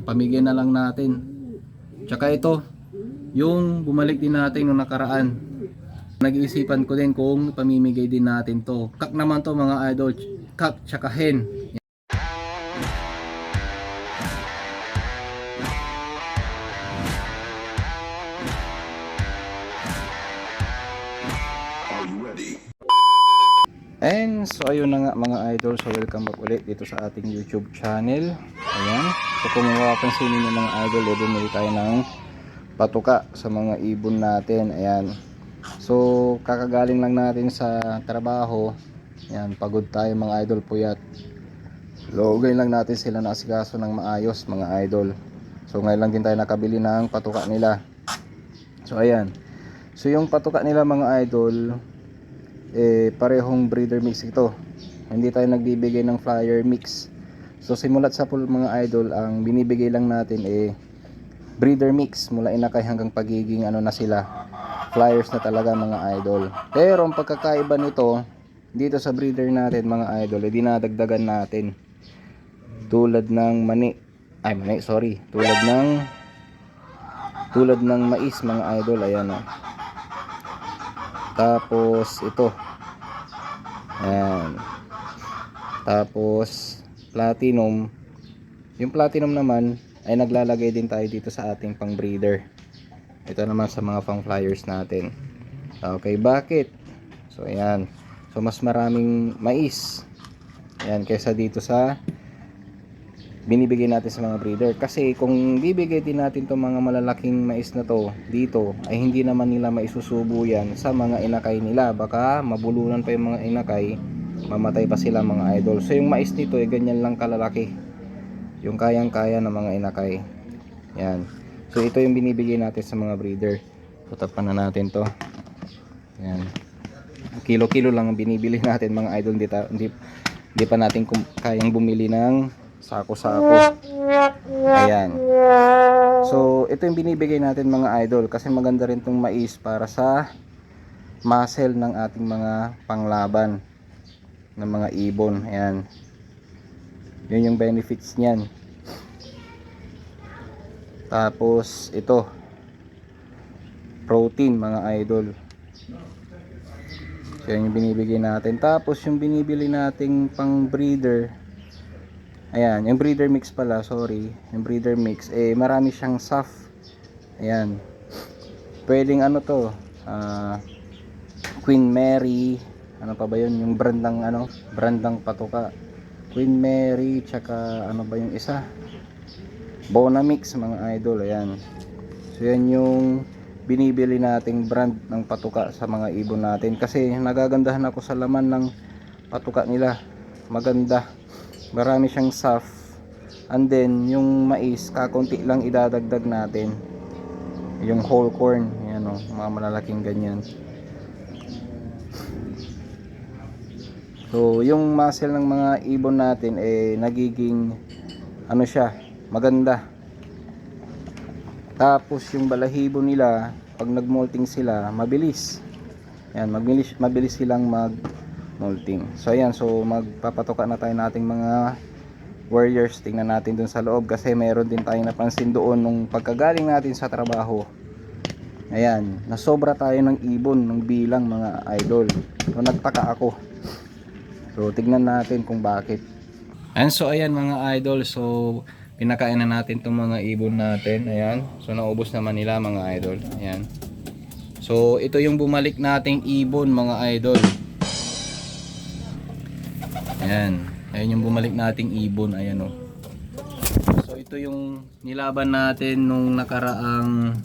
pamigay na lang natin. Tsaka ito, yung bumalik din natin nung nakaraan. Nag-iisipan ko din kung pamimigay din natin to. Kak naman to mga idol, kak tsaka hen. And so ayun na nga mga idol, so welcome back ulit dito sa ating YouTube channel. Ayan, so kung mapapansin niyo mga idol, bumili tayo ng patuka sa mga ibon natin. Ayan, so kakagaling lang natin sa trabaho. Ayan, pagod tayo mga idol, puyat. Logay lang natin sila na asikaso ng maayos mga idol. So ngayon lang din tayo nakabili ng patuka nila. So ayan, so yung patuka nila mga idol, parehong breeder mix ito. Hindi tayo nagbibigay ng flyer mix. So simulat sa pool mga idol, ang binibigay lang natin breeder mix mula inakay hanggang pagiging ano na sila, flyers na talaga mga idol. Pero ang pagkakaiba nito dito sa breeder natin mga idol, dinadagdagan natin tulad ng tulad ng mais mga idol. Ayan o. Tapos ito, ayan, tapos platinum. Yung platinum naman ay naglalagay din tayo dito sa ating pang breeder. Ito naman sa mga pang flyers natin. Okay, bakit? So ayan, so mas maraming mais, ayan, kaysa dito sa binibigay natin sa mga breeder. Kasi kung bibigay din natin itong mga malalaking mais na to dito, ay hindi naman nila maisusubo yan sa mga inakay nila. Baka mabulunan pa yung mga inakay, mamatay pa sila mga idol. So yung mais nito ay ganyan lang kalalaki, yung kayang kaya ng mga inakay. Yan, so ito yung binibigay natin sa mga breeder. Tutapan na natin to. Yan, kilo-kilo lang ang binibili natin mga idol. Hindi pa natin kayang bumili ng sako-sako. Ayan, so ito yung binibigay natin mga idol, kasi maganda rin tong mais para sa muscle ng ating mga panglaban ng mga ibon. Ayan, yun yung benefits niyan. Tapos ito, protein mga idol. So yun yung binibigay natin. Tapos yung binibili nating pang breeder, ayan, yung breeder mix pala, sorry, yung breeder mix, marami siyang SAF. Ayan, pwedeng ano to, Queen Mary, ano pa ba yun, yung brandang patuka, Queen Mary, tsaka ano ba yung isa, Bonamix mga idol. Ayan, so yan yung binibili nating brand ng patuka sa mga ibon natin, kasi nagagandahan ako sa laman ng patuka nila. Maganda, marami siyang SAF. And then yung mais, kakunti lang idadagdag natin, yung whole corn. Yan o, mga malalaking ganyan. So yung muscle ng mga ibon natin nagiging ano siya, maganda. Tapos yung balahibo nila, pag nagmolting sila, mabilis. Yan, mabilis silang molting. So ayan, so magpapatuka na tayo nating mga warriors. Tingnan natin dun sa loob, kasi meron din tayong napansin doon nung pagkagaling natin sa trabaho. Ayan, nasobra tayo ng ibon ng bilang mga idol. So nagtaka ako. So tignan natin kung bakit. And so ayan mga idol, so pinakain na natin itong mga ibon natin. Ayan, so naubos naman nila mga idol. Ayan, so ito yung bumalik nating ibon mga idol. Ayan, ayun yung bumalik nating ibon. Ayan o. So ito yung nilaban natin nung nakaraang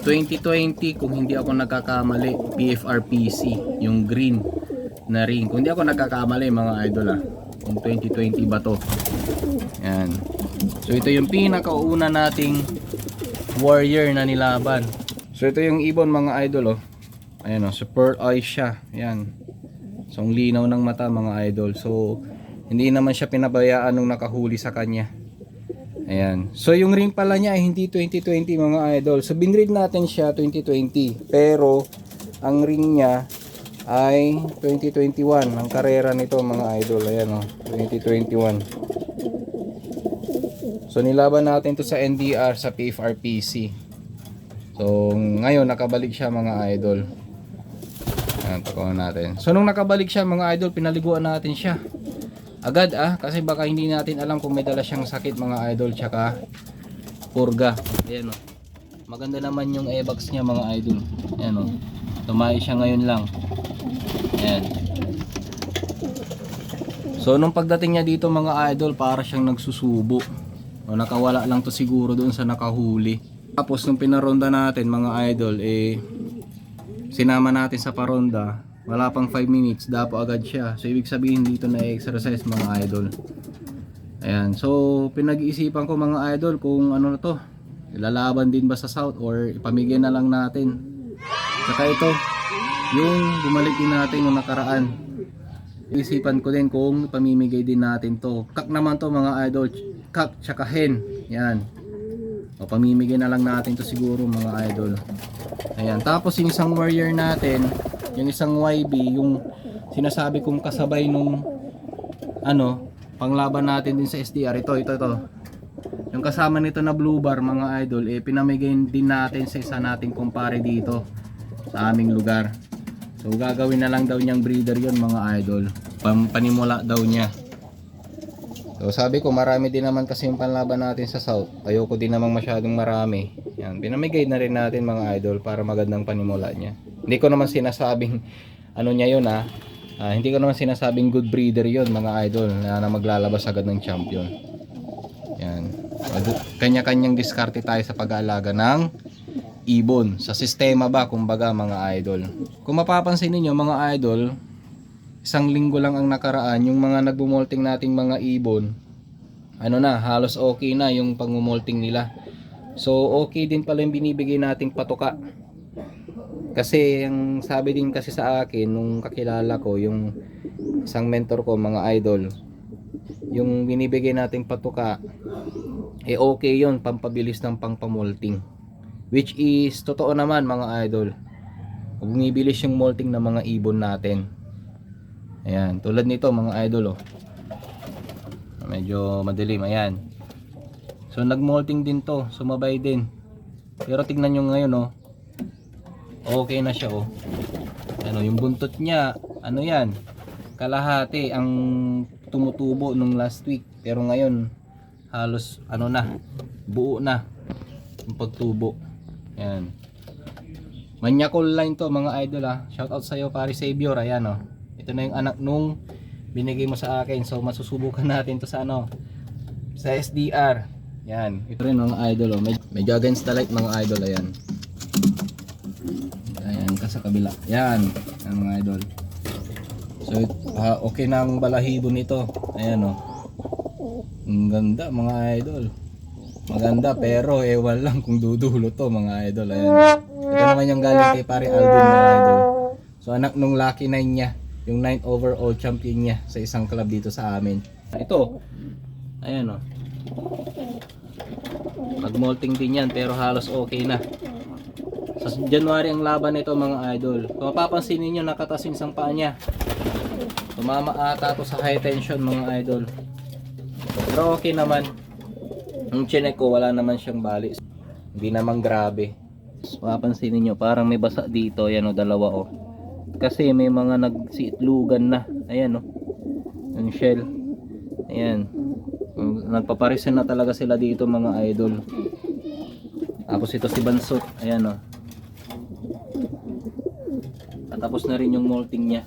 2020, kung hindi ako nagkakamali, PFRPC, yung green na ring, kung hindi ako nagkakamali mga idol yung 2020 ba to. Ayan, so ito yung pinakauna nating warrior na nilaban. So ito yung ibon mga idol ayan super eyes siya. Ayan, so ang linaw ng mata mga idol. So hindi naman siya pinabayaan nung nakahuli sa kanya. Ayan, so yung ring pala niya ay hindi 2020 mga idol. So binread natin siya 2020, pero ang ring niya ay 2021. Ang karera nito mga idol, ayan 2021. So nilaban natin to sa NDR sa PFRPC. So ngayon nakabalik siya mga idol. Ayan, tukuhan natin. So nung nakabalik siya mga idol, pinaliguan natin siya agad kasi baka hindi natin alam kung may dala siyang sakit mga idol, tsaka purga. Ayan o, maganda naman yung evax niya mga idol. Ayan o, tumayo siya ngayon lang. Ayan. So nung pagdating niya dito mga idol, para siyang nagsusubo o nakawala lang to siguro doon sa nakahuli. Tapos nung pinaronda natin mga idol, sinama natin sa paronda. Wala pang 5 minutes, dapo agad siya. So ibig sabihin dito na exercise mga idol. Ayan, so pinag-iisipan ko mga idol kung ano na to, ilalaban din ba sa South or ipamigay na lang natin. Saka ito, yung bumalik din natin yung nakaraan. Isipan ko din kung ipamimigay din natin to. Kak naman to mga idol, kak tsaka hen. Yan. O pamimigay na lang natin to siguro mga idol. Ayan, tapos yung isang warrior natin, yung isang YB, yung sinasabi kong kasabay nung panglaban natin din sa SDR, ito. Yung kasama nito na blue bar mga idol, pinamigay din natin sa isa nating kumpare dito sa aming lugar. So gagawin na lang daw niyang breeder yon mga idol, panimula daw niya. So sabi ko marami din naman kasi yung panlaban natin sa South, ayoko din namang masyadong marami. Yan, pinamigay na rin natin mga idol para magandang panimula niya. Hindi ko naman sinasabing niya yun hindi ko naman sinasabing good breeder yon mga idol na maglalabas agad ng champion. Yan, kanya-kanyang diskarte tayo sa pag-aalaga ng ibon sa sistema ba kumbaga mga idol. Kung mapapansin niyo mga idol, isang linggo lang ang nakaraan, yung mga nagbumolting nating mga ibon halos okay na yung pangmumolting nila. So okay din pala yung binibigay nating patuka. Kasi yung sabi din kasi sa akin nung kakilala ko, yung isang mentor ko mga idol, yung binibigay nating patuka okay yun, pampabilis ng pangpamolting, which is totoo naman mga idol. Bumibilis yung molting ng mga ibon natin. Ayan, tulad nito mga idol medyo madilim, ayan. So nagmolting din to, sumabay din. Pero tignan nyo ngayon okay na siya yung buntot niya yan, kalahati ang tumutubo nung last week, pero ngayon halos buo na yung pagtubo. Yan, Manyakol line to mga idol shout out sa iyo pare Savior. Ayan ito na yung anak nung binigay mo sa akin, so masusubukan natin to sa sa SDR. Yan, ito rin mga idol medyo against the light mga idol. Ayan sa kabila. Yan mga idol. So okay na ang balahibo nito. Ayan ang ganda mga idol. Maganda pero ewan lang kung dudulo to mga idol. Ayan. Ito naman yung galing kay pare Alvin mga idol. So anak nung lucky 9 niya, yung 9 overall champion niya sa isang club dito sa amin. Ito. Ayan Nagmolting din yan pero halos okay na. Sa January ang laban nito mga idol. Kung mapapansin niyo nakatas yung isang paa niya. Tumama ata to sa high tension mga idol. Pero okay naman. Ang chinek ko wala naman siyang bali. Hindi naman grabe. Mapapansin niyo parang may basa dito. Ayan dalawa Kasi may mga nagsiitlugan na. Ayan yung shell. Ayan. Nagpaparisan na talaga sila dito mga idol. Tapos ito si Bansot. Ayan tapos na rin yung molting niya.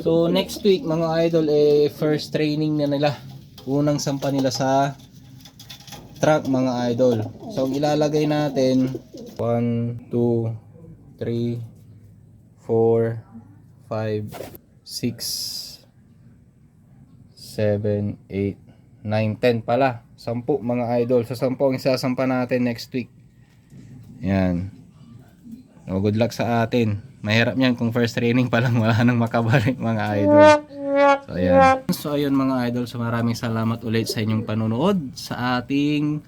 So next week mga idol first training na nila. Unang sampa nila sa truck mga idol. So ilalagay natin 1, 2, 3, 4, 5, 6, 7, 8, 9, 10 pala. 10 mga idol. Sa 10 ang isasampa natin next week. Yan. So, good luck sa atin. Mahirap yan kung first training pa lang wala nang makabalik mga idol. So ayan. So ayun mga idol, so maraming salamat ulit sa inyong panonood sa ating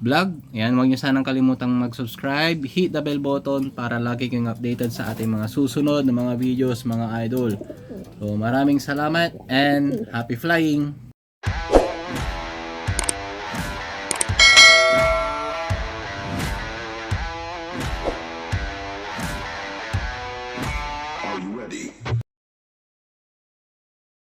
vlog. Ayan, huwag nyo sanang kalimutang mag-subscribe, hit the bell button para lagi kayong updated sa ating mga susunod na mga videos mga idol. So maraming salamat and happy flying!